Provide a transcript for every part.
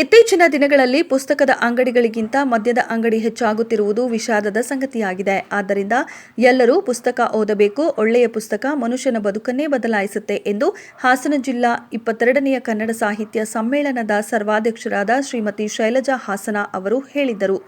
ಇತ್ತೀಚಿನ ದಿನಗಳಲ್ಲಿ ಪುಸ್ತಕದ ಅಂಗಡಿಗಳಿಗಿಂತ ಮದ್ಯದ ಅಂಗಡಿ ಹೆಚ್ಚಾಗುತ್ತಿರುವುದು ವಿಷಾದದ ಸಂಗತಿಯಾಗಿದೆ. ಆದ್ದರಿಂದ ಎಲ್ಲರೂ ಪುಸ್ತಕ ಓದಬೇಕು. ಒಳ್ಳೆಯ ಪುಸ್ತಕ ಮನುಷ್ಯನ ಬದುಕನ್ನೇ ಬದಲಾಯಿಸುತ್ತೆ ಎಂದು ಹಾಸನ ಜಿಲ್ಲಾ 22ನೇ ಕನ್ನಡ ಸಾಹಿತ್ಯ ಸಮ್ಮೇಳನದ ಸರ್ವಾಧ್ಯಕ್ಷರಾದ ಶ್ರೀಮತಿ ಶೈಲಜಾ ಹಾಸನ ಅವರು ಹೇಳಿದರು.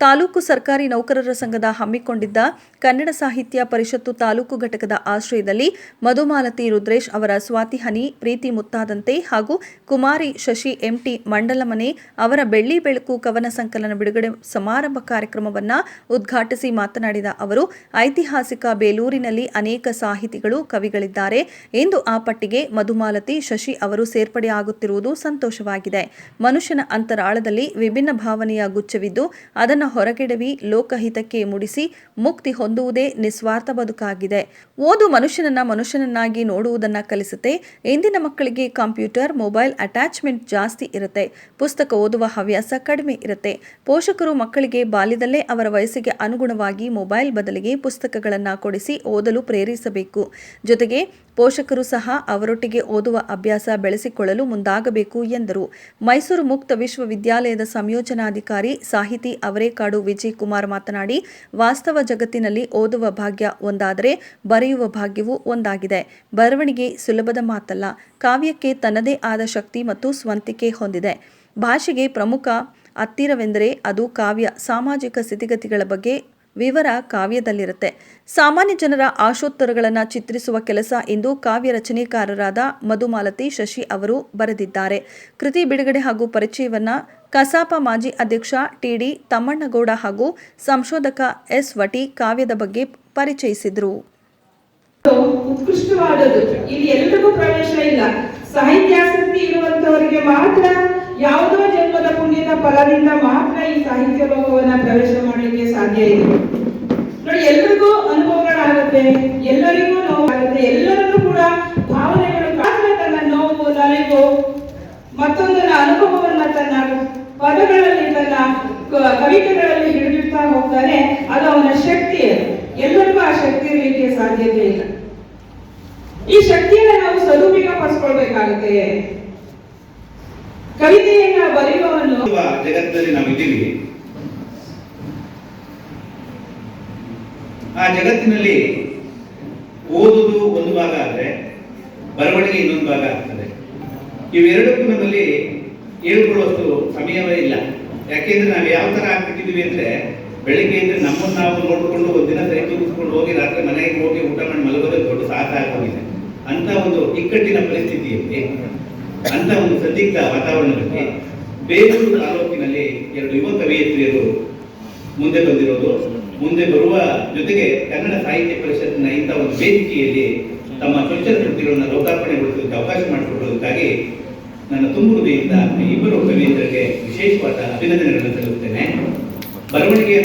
ತಾಲೂಕು ಸರ್ಕಾರಿ ನೌಕರರ ಸಂಘದ ಹಮ್ಮಿಕೊಂಡಿದ್ದ ಕನ್ನಡ ಸಾಹಿತ್ಯ ಪರಿಷತ್ತು ತಾಲೂಕು ಘಟಕದ ಆಶ್ರಯದಲ್ಲಿ ಮಧುಮಾಲತಿ ರುದ್ರೇಶ್ ಅವರ ಸ್ವಾತಿ ಹನಿ, ಪ್ರೀತಿ ಮುತ್ತಾದಂತೆ ಹಾಗೂ ಕುಮಾರಿ ಶಶಿ ಎಂಟಿ ಮಂಡಲಮನೆ ಅವರ ಬೆಳ್ಳಿ ಬೆಳಕು ಕವನ ಸಂಕಲನ ಬಿಡುಗಡೆ ಸಮಾರಂಭ ಕಾರ್ಯಕ್ರಮವನ್ನು ಉದ್ಘಾಟಿಸಿ ಮಾತನಾಡಿದ ಅವರು, ಐತಿಹಾಸಿಕ ಬೇಲೂರಿನಲ್ಲಿ ಅನೇಕ ಸಾಹಿತಿಗಳು, ಕವಿಗಳಿದ್ದಾರೆ. ಇಂದು ಆ ಪಟ್ಟಿಗೆ ಮಧುಮಾಲತಿ, ಶಶಿ ಅವರು ಸೇರ್ಪಡೆಯಾಗುತ್ತಿರುವುದು ಸಂತೋಷವಾಗಿದೆ. ಮನುಷ್ಯನ ಅಂತರಾಳದಲ್ಲಿ ವಿಭಿನ್ನ ಭಾವನೆಯ ಗುಚ್ಛವಿದ್ದು ಅದನ್ನು ಹೊರಗೆಡವಿ ಲೋಕಹಿತಕ್ಕೆ ಮುಡಿಸಿ ಮುಕ್ತಿ ಹೊಂದುವುದೇ ನಿಸ್ವಾರ್ಥ ಬದುಕಾಗಿದೆ. ಓದು ಮನುಷ್ಯನನ್ನಾಗಿ ನೋಡುವುದನ್ನು ಕಲಿಸುತ್ತೆ. ಇಂದಿನ ಮಕ್ಕಳಿಗೆ ಕಂಪ್ಯೂಟರ್, ಮೊಬೈಲ್ ಅಟ್ಯಾಚ್ಮೆಂಟ್ ಜಾಸ್ತಿ ಇರುತ್ತೆ. ಪುಸ್ತಕ ಓದುವ ಹವ್ಯಾಸ ಕಡಿಮೆ ಇರುತ್ತೆ. ಪೋಷಕರು ಮಕ್ಕಳಿಗೆ ಬಾಲ್ಯದಲ್ಲೇ ಅವರ ವಯಸ್ಸಿಗೆ ಅನುಗುಣವಾಗಿ ಮೊಬೈಲ್ ಬದಲಿಗೆ ಪುಸ್ತಕಗಳನ್ನು ಕೊಡಿಸಿ ಓದಲು ಪ್ರೇರಿಸಬೇಕು. ಜೊತೆಗೆ ಪೋಷಕರು ಸಹ ಅವರೊಟ್ಟಿಗೆ ಓದುವ ಅಭ್ಯಾಸ ಬೆಳೆಸಿಕೊಳ್ಳಲು ಮುಂದಾಗಬೇಕು ಎಂದರು. ಮೈಸೂರು ಮುಕ್ತ ವಿಶ್ವವಿದ್ಯಾಲಯದ ಸಂಯೋಜನಾಧಿಕಾರಿ ಸಾಹಿತಿ ಅವರೇಕಾಡು ವಿಜಯ್ ಕುಮಾರ್ ಮಾತನಾಡಿ, ವಾಸ್ತವ ಜಗತ್ತಿನಲ್ಲಿ ಓದುವ ಭಾಗ್ಯ ಒಂದಾದರೆ ಬರೆಯುವ ಭಾಗ್ಯವೂ ಒಂದಾಗಿದೆ. ಬರವಣಿಗೆ ಸುಲಭದ ಮಾತಲ್ಲ. ಕಾವ್ಯಕ್ಕೆ ತನ್ನದೇ ಆದ ಶಕ್ತಿ ಮತ್ತು ಸ್ವಂತಿಕೆ ಹೊಂದಿದೆ. ಭಾಷೆಗೆ ಪ್ರಮುಖ ಹತ್ತಿರವೆಂದರೆ ಅದು ಕಾವ್ಯ. ಸಾಮಾಜಿಕ ಸ್ಥಿತಿಗತಿಗಳ ಬಗ್ಗೆ ವಿವರ ಕಾವ್ಯದಲ್ಲಿರುತ್ತೆ. ಸಾಮಾನ್ಯ ಜನರ ಆಶೋತ್ತರಗಳನ್ನು ಚಿತ್ರಿಸುವ ಕೆಲಸ ಇಂದು ಕಾವ್ಯ ರಚನೆಕಾರರಾದ ಮಧುಮಾಲತಿ, ಶಶಿ ಅವರು ಬರೆದಿದ್ದಾರೆ. ಕೃತಿ ಬಿಡುಗಡೆ ಹಾಗೂ ಪರಿಚಯವನ್ನ ಕಸಾಪ ಮಾಜಿ ಅಧ್ಯಕ್ಷ ಟಿ.ಡಿ. ತಮ್ಮಣ್ಣಗೌಡ ಹಾಗೂ ಸಂಶೋಧಕ ಎಸ್. ವಟಿ ಕಾವ್ಯದ ಬಗ್ಗೆ ಪರಿಚಯಿಸಿದರು. ಉತ್ಕೃಷ್ಟವಾದದ್ದು. ಇಲ್ಲಿ ಎಲ್ಲರಿಗೂ ಪ್ರವೇಶ ಇಲ್ಲ. ಸಾಹಿತ್ಯಾಸಕ್ತಿ ಇರುವಂತವರಿಗೆ ಮಾತ್ರ, ಯಾವುದೋ ಜನ್ಮದ ಪುಣ್ಯದ ಫಲದಿಂದ ಮಾತ್ರ ಈ ಸಾಹಿತ್ಯ ಲೋಕವನ್ನ ಪ್ರವೇಶ ಮಾಡಲಿಕ್ಕೆ ಸಾಧ್ಯ ಇದೆ. ನೋಡಿ, ಎಲ್ಲರಿಗೂ ಅನುಭವಗಳಾಗುತ್ತೆ, ಎಲ್ಲರಿಗೂ ನೋವಾಗುತ್ತೆ, ಎಲ್ಲರಲ್ಲೂ ಕೂಡ ಭಾವನೆಗಳು ಕಾದ್ರೆ ತನ್ನ ನೋವು, ನಲಿವು, ಮತ್ತೊಂದರ ಅನುಭವವನ್ನ ತನ್ನ ಪದಗಳಲ್ಲಿ, ತನ್ನ ಕವಿತೆಗಳಲ್ಲಿ ಹಿಡಿದಿಡ್ತಾ ಹೋಗ್ತಾನೆ. ಅದು ಅವನ ಶಕ್ತಿ. ಎಲ್ಲರಿಗೂ ಆ ಶಕ್ತಿ ಇರಲಿಕ್ಕೆ ಸಾಧ್ಯತೆ ಇಲ್ಲ. ಈ ಶಕ್ತಿಯನ್ನು ನಾವು ಸದುಪಯೋಗ ಪಡಿಸ್ಕೊಳ್ಬೇಕಾಗುತ್ತೆ. ಕವಿತೆಯನ್ನ ಬರೆಯುವವನು ಜಗತ್ತಿನಲ್ಲಿ ನಾವಿದ್ದೀವಿ. ಆ ಜಗತ್ತಿನಲ್ಲಿ ಓದುವುದು ಒಂದು ಭಾಗ ಆದರೆ ಬರವಣಿಗೆ ಇನ್ನೊಂದು ಭಾಗ ಆಗ್ತದೆ. ಇವೆರಡಕ್ಕೂ ನಮ್ಮಲ್ಲಿ ಹೇಳ್ಕೊಳ್ಳುವಷ್ಟು ಸಮಯವೇ ಇಲ್ಲ. ಯಾಕೆಂದ್ರೆ ನಾವು ಯಾವ ತರ ಆಗ್ಬಿಟ್ಟಿದೀವಿ ಅಂದ್ರೆ, ಬೆಳಿಗ್ಗೆ ಇದ್ರೆ ನಮ್ಮನ್ನು ನಾವು ನೋಡಿಕೊಂಡು ಒಂದಿನ ಸರಿ ತೂಗಿಸ್ಕೊಂಡು ಹೋಗಿ ರಾತ್ರಿ ಮನೆಗೆ ಹೋಗಿ ಊಟ ಮಾಡಿ ಮಲಗೋದೇ ದೊಡ್ಡ ಸಾಹಸ ಆಗೋಗಿದೆ. ಅಂತ ಒಂದು ಇಕ್ಕಟ್ಟಿನ ಪರಿಸ್ಥಿತಿಯಲ್ಲಿ, ಅಂತ ಒಂದು ಸಂದಿಗ್ಧ ವಾತಾವರಣದಲ್ಲಿ ಬೇಲೂರು ತಾಲೂಕಿನಲ್ಲಿ 2 ಯುವ ಕವಿಯತ್ರಿಯರು ಮುಂದೆ ಬಂದಿರೋದು, ಮುಂದೆ ಬರುವ ಜೊತೆಗೆ ಕನ್ನಡ ಸಾಹಿತ್ಯ ಪರಿಷತ್ತಿನ ಇಂಥ ಒಂದು ವೇದಿಕೆಯಲ್ಲಿ ತಮ್ಮ ಸೃಜನ ಕೃತಿಗಳನ್ನು ಲೋಕಾರ್ಪಣೆಗೊಳಿಸೋದಕ್ಕೆ ಅವಕಾಶ ಮಾಡಿಕೊಡುವುದಕ್ಕಾಗಿ ನನ್ನ ತುಂಬು ಹೃದಯದಿಂದ ಇಬ್ಬರು ಕವಿಯತ್ರಿಗೆ ವಿಶೇಷವಾದ ಅಭಿನಂದನೆಗಳನ್ನು ಸಲ್ಲಿಸುತ್ತೇನೆ. ಬರವಣಿಗೆಯನ್ನು